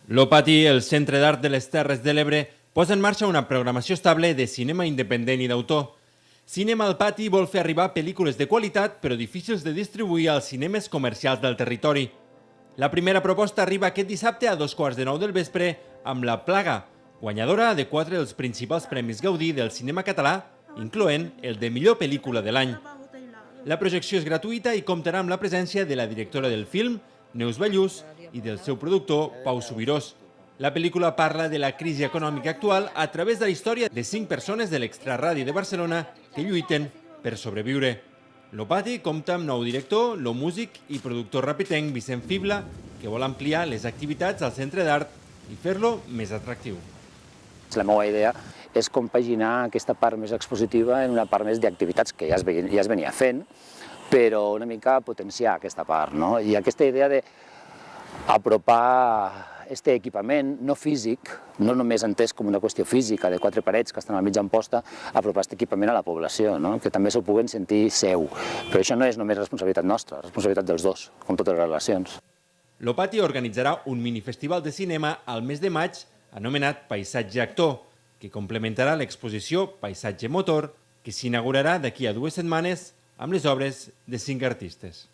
L'Opati, el Centre d'Art de les Terres de l'Ebre, posa en marxa una programació estable de cinema independent i d'autor. Cinema al Pati vol fer arribar pel·lícules de qualitat però difícils de distribuir als cinemes comercials del territori. La primera proposta arriba aquest dissabte a 2:15 del vespre amb La Plaga, guanyadora de 4 dels principals premis Gaudí del cinema català, incloent el de millor pel·lícula de l'any. La projecció és gratuïta i comptarà amb la presència de la directora del film, Neus Ballús, i del seu productor, Pau Subirós. La pel·lícula parla de la crisi econòmica actual a través de la història de 5 persones de l'Extraradi de Barcelona que lluiten per sobreviure. L'Opati compta amb nou director, el músic i productor rapitenc Vicent Fibla, que vol ampliar les activitats al centre d'art i fer-lo més atractiu. La meva idea és compaginar aquesta part més expositiva en una part més d'activitats que ja es venia fent, però una mica potenciar aquesta part, no? I aquesta idea d'apropar aquest equipament no físic, no només entès com una qüestió física de 4 parets que estan al mig amposta, apropar aquest equipament a la població, no? Que també s'ho puguen sentir seu. Però això no és només responsabilitat nostra, és responsabilitat dels dos, com totes les relacions. L'Opati organitzarà un minifestival de cinema al mes de maig anomenat Paisatge Actor, que complementarà l'exposició Paisatge Motor, que s'inaugurarà d'aquí a 2 setmanes amb les obres de 5 artistes.